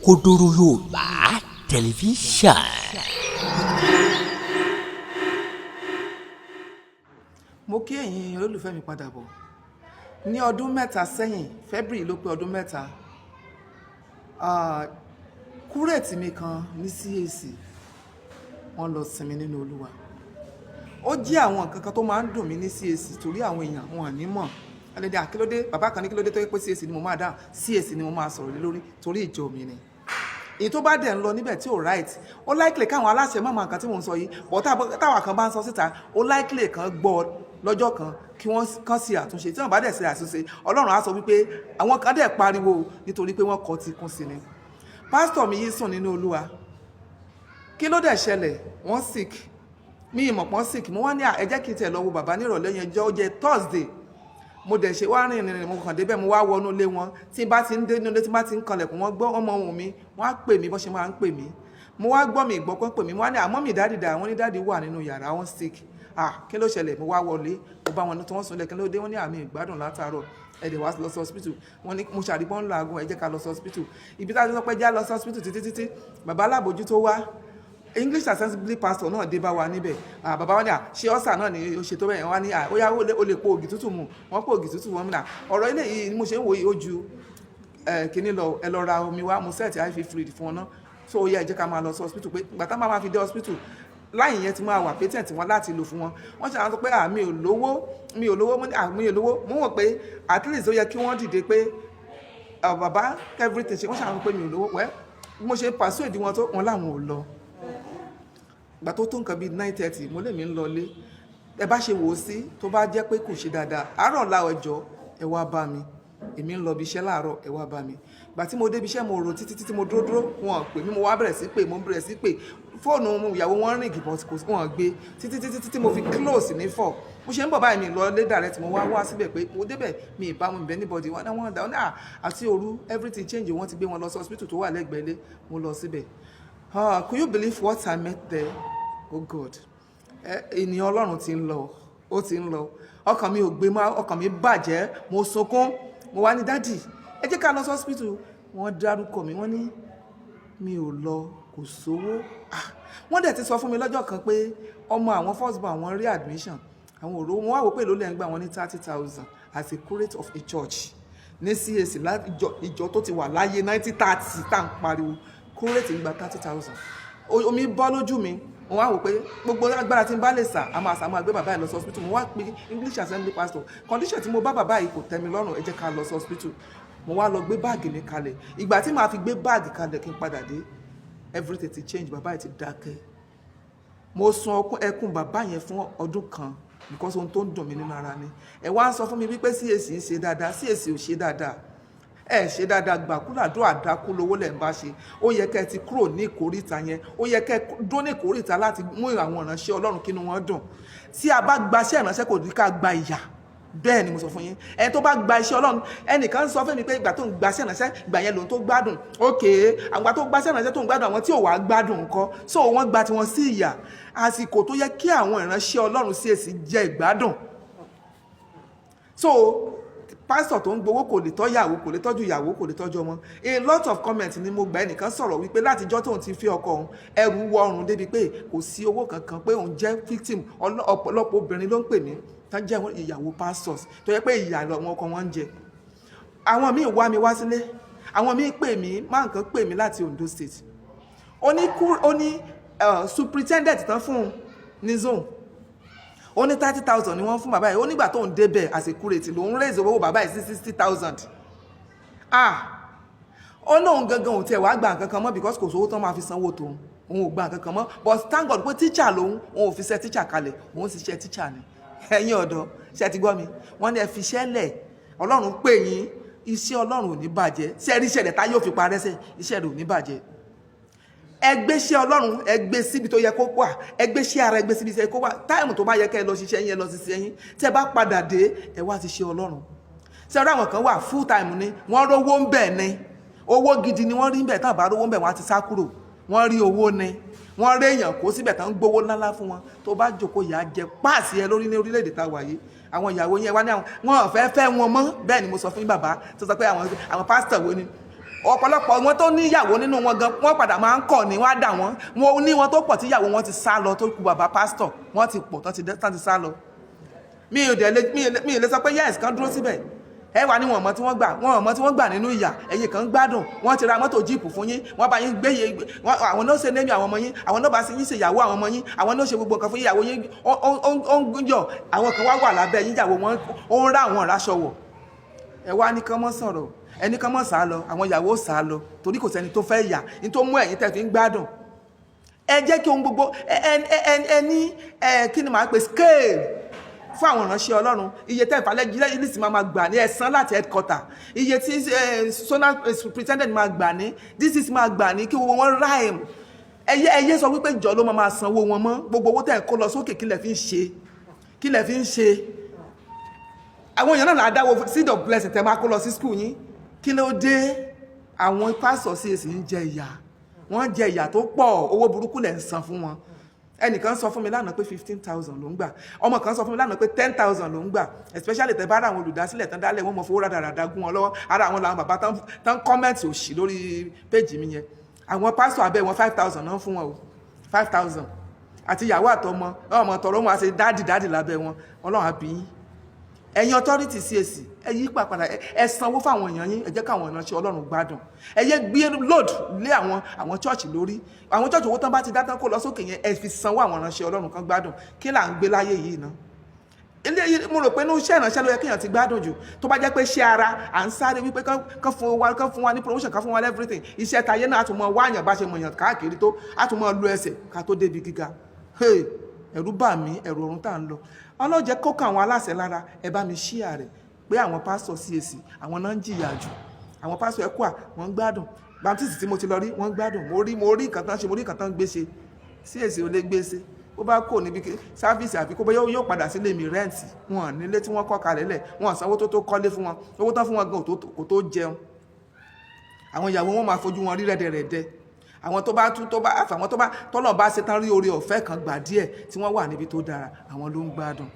Kodoro Yorùbá tẹlifíṣàn. Mo kí ẹ̀yin olólùfẹ́ mi padà bọ̀. Ní ọdún mẹ́ta sẹ́yìn, February ló pé ọdún mẹ́ta, kúrètì mi kan ní C.A.C wọ́n lọ sinmi nínú Olúwa. Ó jẹ́ àwọn nǹkan kan tó máa ń dùn mí ní C.A.C torí àwọn èèyàn wọn ò ní mọ̀. Alẹ́dẹ̀ àkílódé, bàbá kan ní kílódé tó yẹ pé C.A.C ni mo máa dáhùn, C.A.C ni mo máa sọ̀rọ̀ lé lórí torí ìjọ mi ni. Èyí tó bá dẹ̀ ń lọ níbẹ̀ tí ò right, ó likely káwọn aláṣẹ má mọ nǹkan tí mò ń sọ yìí, but táwa kan bá ń sọ síta, ó likely kan gbọ́ lọ́jọ́ kan kí wọ́n kàn sí àtúnṣe. Tí wọ́n bá dẹ̀ ṣe àtúnṣe, Ọlọ́run á sọ wípé àwọn kan dẹ̀ pariwo nítorí pé wọ́n kọ́ ti kún sí ni. Pásítọ̀ mi yìí sùn nínú Olúwa. Kí ló dẹ̀ ṣẹlẹ̀? Wọ́n sick. Mi ìmọ̀ pọ́n sick. Mo wá ní ẹ jẹ́ kí n tẹ̀ lọ wo bàbá nírọ̀lẹ́ yẹn jẹ́ ó jẹ́ Thursday. Mo dẹ̀ ṣe wá rìn mo kàn débẹ̀ mo wá wọnú ilé wọn. Tí n bá ti ń dé nínú ilé tí n bá ti ń kanlẹ̀kùn wọn gbọ́ ọmọ ohùn mi, wọ́n á pè mí bó ṣe máa ń pè mí. Mo wá gbọ́ mi ìgbọ́ pé pè mí. Mo wá ní àmọ́ mi dáàdì dà, wọ́n ní dáàdì wà nínú yàrá, wọ́n sick. Kí ló ṣẹlẹ̀? Mo wá wọlé, mo bá wọn tí wọ́n sùnlẹ̀ kí ló dé, wọ́n ní àmì ìgbádùn látàárọ̀. Ẹ̀dẹ̀ wá lọ sí hospital. Wọ́n ní mo ṣàrígbọ́n làágùn ẹ jẹ́ ká lọ sí hospital. Ibi tá a ti sọ pé já lọ sí hospital títí bàbá alábòójútó wá. English Assembly pastor náà dé bá wa níbẹ̀. Bàbá wa ní ṣé ọ́sà náà ni ó ṣe tó bẹ́ẹ̀ wá ní ó yá ó lè po ògì tútù mu. Wọ́n po ògì tútù wọn mìíràn. Ọ̀rọ̀ ilé yìí ni mo ṣe ń wo ojú kíní lọ ẹ lọ ra omi wá mo set IV fluid fún wọn náà. So ó yẹ ẹ jẹ́ ká máa lọ sí hospital pé ìgbà tá máa fi dé hospital láyìn yẹn ti máa wà patent wọn láti lò fún wọn. Wọ́n ṣe àwọn sọ pé mi ò lówó mo mọ̀ pé at least ó yẹ kí wọ́n dìde pé bàbá everything ṣe wọ́n ṣe àwọn pé mi ò lówó wẹ́ mo ṣe persuade wọn tó wọn láwọn ò lọ. Ìgbà tó nǹkan bíi 9:30 mo lè mi ń lọ lé. Ẹ bá ṣe wò ó sí tó bá jẹ́ pé kò ṣe dáadáa àárọ̀ la ọjọ́ ẹ wá bá mi. Èmi ń lọ bí iṣẹ́ láàárọ̀ ẹ wá bá mi. Ìgbà tí mo débi iṣẹ́ mo rò títí mo dúró wọn pè mí mo wá bẹ̀rẹ̀ sí pé fóònù ìyàwó wọn rìn gìbọn kò wọn gbé títí mo fi close ní 4. Mo ṣe ń bọ̀ báyìí mi lọ lé direct mo wá síbẹ̀ pé mo débẹ̀ mi ì bá wọn bẹ̀ anybody wọn dáwọn àti òru everything change wọ́n ti gbé wọn lọ sí hospital tó wà lẹ́gbẹ̀ẹ́ lé mo lọ síbẹ̀. Could you believe what I met there? Oh God. Ènìyàn Ọlọ́run ti ń lọ ó ti ń lọ ọkàn mi ò gbé mọ́ ọkàn mi bàjẹ́ mo sunkún mo wá ní dádì ẹ jẹ́ ká lọ sí hospital. Wọ́n dárúkọ mi wọ́n ní mi ò lọ kò sówó. Wọ́n dẹ̀ ti sọ fún mi lọ́jọ́ kan pé ọmọ àwọn first born àwọn rí admission àwọn òró wọn wá wò pé ló lẹ́ ń gbà wọ́n ní 30,000 as a curate of a church ní C.A.C ìjọ tó ti wà láyé 1930 tá à ń pariwo curate ń gba 30,000. Omi bọ́ lójú mi mo wá wò pé gbogbo agbára tí n bá lè sà á máa gbé bàbá yìí lọ sí hospital. Mo wá pe English Assembly pastor condition tí mo bá bàbá yìí kò tẹ́ mi lọ́rùn ẹ jẹ́ ká lọ sí hospital. Mo wá lọ gbé báàgì mi kalẹ̀ ìgbà tí màá fi gbé báàgì kalẹ̀ kí n padà dé everything ti change bàbá yìí ti dákẹ́. Mo sun ẹkún bàbá yẹn fún ọdún kan because ohun tó ń dùn mí nínú ara ni. Ẹ wá ń sọ fún mi wípé C.A.C ń ṣe dáadáa C.A.C ò ṣe dáadáa ẹ ṣe dáadáa gbàkúlàdó àdákú lówó lẹ̀ ń bá ṣe. Ó yẹ kẹ́ ẹ ti kúrò ní ìkórìtà yẹn ó yẹ kẹ́ ẹ dún ní ìkórìtà láti mú àwọn ìránṣẹ́ Ọlọ́run kínú wọn dùn. Tí a bá gbaṣẹ́ ìránṣẹ́ kò ní ká gba ìyà bẹ́ẹ̀ ni mo sọ fún yín. Ẹni tó bá gba iṣẹ́ Ọlọ́run ẹnìkan sọ fún mi pé ìgbà tó ń gbaṣẹ́ ìránṣẹ́ ìgbà yẹn lòun tó gbádùn àgbà tó gbaṣẹ́ ìránṣẹ́ tó ń gbádùn àwọn tí ò wá gbádùn ńkọ́ so wọ́n gba tiwọn sí ìyà àsìkò tó yẹ kí àwọn ìránṣẹ́ Ọlọ́run C.A.C jẹ ìgbádùn. So pásítọ̀ tó ń gbowó kò lè tọ́yàwó kò lè tọ́jú ìyàwó kò lè tọ́jú ọmọ. A lot of comment ni mo gbà ẹnìkan sọ̀rọ̀ wípé látijọ́ tóun ti fi ọkọ òun ẹrù wọ ọrùn débi pé kò sí owó kankan pé òun jẹ́ victim. Ọ̀pọ̀lọpọ̀ obìnrin ló ń pè mí tán jẹ́ ìyàwó pastors tó yẹ pé ìyà lọ́wọ́ ọkọ wọn ń jẹ. Àwọn míì wá mi wá sílé àwọn míì pè mí máa nǹkan pè mí láti Ondo State. Ó ní superintendent tán fún un ní zone ó ní 30,000 ni wọ́n fún bàbá yìí ó nígbà tó ń débẹ̀ àsìkúrètì lòún raise owó bàbá yìí sí 60,000. Ó lóun gangan òun tiẹ̀ wá gbà kankan mọ́ because kò sówó tán máa fi sanwó tòun òun ò gbà kankan mọ́ but thank God pé teacher lòun òun ò fi ṣe teacher kalẹ̀ òun sì ṣe teacher ni. Ẹ̀yin ọ̀dọ́ ṣe ti gbọ́ mi wọ́n ní ẹ fi iṣẹ́ lẹ̀ Ọlọ́run pè yín iṣẹ́ Ọlọ́run ò ní bàjẹ́ ṣe rí iṣẹ́ rẹ̀ tá yóò fi parẹ́ sẹ́ iṣẹ́ rẹ̀ ò ní bàjẹ́. Ẹgbẹ́ṣẹ́ Ọlọ́run ẹgbẹ́ síbi tó yẹ kó wà ẹgbẹ́ṣẹ́ ara ẹgbẹ́ síbi tó yẹ kó wà táìmù tó bá yẹ kẹ́ ẹ lọ ṣiṣẹ́ yín ẹ lọ ṣiṣẹ́ yín tẹ́ bá padà dé ẹ wá ti ṣe Ọlọ́run. Ṣé ọ̀rọ̀ àwọn kan wà full time ni wọ́n rówó ń bẹ̀ ni owó gidi ni wọ́n rí ń bẹ̀ tán bá rówó ń bẹ̀ wọ́n á ti sá kúrò wọ́n rí owó ni wọ́n rí èèyàn kó síbẹ̀ tán gbówó ńláńlá fún wọn tó bá jókòó yà á jẹ páàsì ẹ lórí ní orílẹ̀-èdè tá a wà yìí àwọn ìyàwó yẹn wá ní àwọn wọn ò fẹ́ fẹ́ wọn mọ́ bẹ́ẹ̀ ni mo sọ fún bàbá tó sọ pé àwọn pásítọ̀ wo ni ọ̀pọ̀lọpọ̀ wọn tó níyàwó nínú wọn gan wọ́n padà máa ń kọ̀ ní wọ́n á dà wọ́n wọn ní wọn tó pọ̀ tíyàwó wọn ti sá lọ tó kú bàbá pásítọ̀ wọ́n ti pọ̀ tán ti sá lọ. mi ò lè sọ pé yes kan dúró síbẹ̀ ẹ wà ní wọn mọ tí wọ́n gbà nínú ìyà ẹ̀yin kan gbádùn wọ́n ti ra mọ́tò jíìpù fún yín wọ́n bá yín gbéye àwọn náà ṣe némi àwọn ọmọ yín àwọn náà bá sí yín ṣe ìyàwó àwọn ọmọ yín àwọn náà ṣe gbogbo nǹkan fún ìyàwó yín ó ń yọ àwọn kan wá wà lábẹ́ yín ìyàwó wọn ó ń rá àwọn ìraṣọ wọ̀ ẹ wá ní kán mọ́ sọ̀rọ̀ ẹni kán mọ́ sá lọ àwọn ìyàwó sá lọ torí kò sẹ́ni tó fẹ́ yà ní tó mú ẹ̀yin tẹ́ fi ń gbádùn ẹ jẹ́ kí ohun gbogbo ẹni kí ni màá pè scale fún àwọn ìránṣẹ́ Ọlọ́run iye tẹ́ ìfàlẹ́ ilé sì máa gbà ní ẹ̀sán láti headquarter iye tí zonal superintendent máa gbà ní district máa gbà ní kí owó wọn rhyme ẹyẹ sọ wípé ìjọ ló máa sanwó wọn mọ́ gbogbo owó tẹ́ kó lọ sókè kí lẹ̀ fi ń ṣe àwọn èèyàn náà là á dáwọ́ seed of blessing tẹ́ máa kó lọ sí school yín kí ló dé àwọn pásọ̀ CAC ń jẹ ìyà wọ́n jẹ ìyà tó pọ̀ owó burúkú lẹ̀ ń san fún wọn ẹnìkan sọ fún mi lánàá pé 15,000 ló ń gbà ọmọ kan sọ fún mi lánàá pé 10,000 ló ń gbà especially tẹ́ bá ra àwọn olùdásílẹ̀ tán dálẹ̀ wọ́n mọ̀ fowó rádaràda gún wọn lọ́wọ́ ara àwọn làwọn bàbá tán kọ́mẹ̀ntì òṣì lórí péjì mi yẹn àwọn pásọ̀ abẹ́ wọn 5,000 náà fún wọn o 5,000 àti ìyàwó àtọmọ ọmọ tọrọ wọn àti dáàdì lábẹ́ wọn Ọlọ́run á bí yín ẹ̀yin authority CAC ẹ yí pàpàdà ẹ sanwó fáwọn èèyàn yín ẹ jẹ́ káwọn ìránṣẹ́ Ọlọ́run gbádùn ẹ yé gbé load lé àwọn church lórí àwọn church owó tán bá ti dá tán kó lọ sókè yẹn ẹ fi sanwó àwọn ìránṣẹ́ Ọlọ́run kan gbádùn kí là ń gbé láyé yìí ná ilé mo rò pé inú iṣẹ́ ìránṣẹ́ ló yẹ kéèyàn ti gbádùn jù tó bá jẹ́ pé iṣẹ́ ara à ń sáré wípé kán fún wa ní promotion kán fún wa everything iṣẹ́ tayé náà á tún mọ wáyàn bá ṣe mọ̀yàn káàkiri tó á tún mọ lu ẹsẹ̀ ká tó débi gíga ẹ̀rù bà mí ẹ̀rù ọ̀run tá à ń lọ ọlọ́jẹ́ kókàn àwọn aláṣẹ lára ẹ bá mi ṣíà rẹ̀ pé àwọn pásítọ̀ CAC àwọn náà ń jìyà jù àwọn pásítọ̀ ẹ̀kọ́ wọ́n ń gbádùn baptist tí mo ti lọ rí wọ́n ń gbádùn mo rí nǹkan tán ṣe mo rí nǹkan tán gbé ṣe CAC ò lè gbé ṣe ó bá kò níbi sáfíìsì àbí kó bóyá yóò padà sílé mi rẹ́ǹtì wọn nílé tí wọ́n kọ́ kalẹ̀ lẹ̀ wọn sanwó tó kọ́lé fún wọn owó tán fún wọn gan kò tó jẹun àwọn ìyàwó wọn máa fojú wọn rí rẹ́dẹ̀rẹ́dẹ́ àwọn tọ́lọ̀ bá ṣe tán rí oore ọ̀fẹ́ kan gbà díẹ̀ tí wọ́n wà níbi tó dára àwọn ló ń gbádùn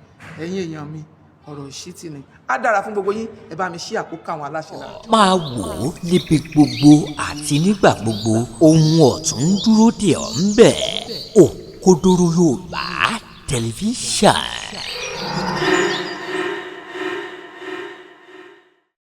ẹ̀yin èèyàn mi ọ̀rọ̀ ìṣítí ni á dára fún gbogbo yín ẹ bá mi ṣí àkókò àwọn aláṣẹ náà. máa wò ó níbi gbogbo àti nígbà gbogbo ohun ọ̀tún ń dúró dè ọ́ ń bẹ̀ Òkodoro Yorùbá tẹlifíṣàn.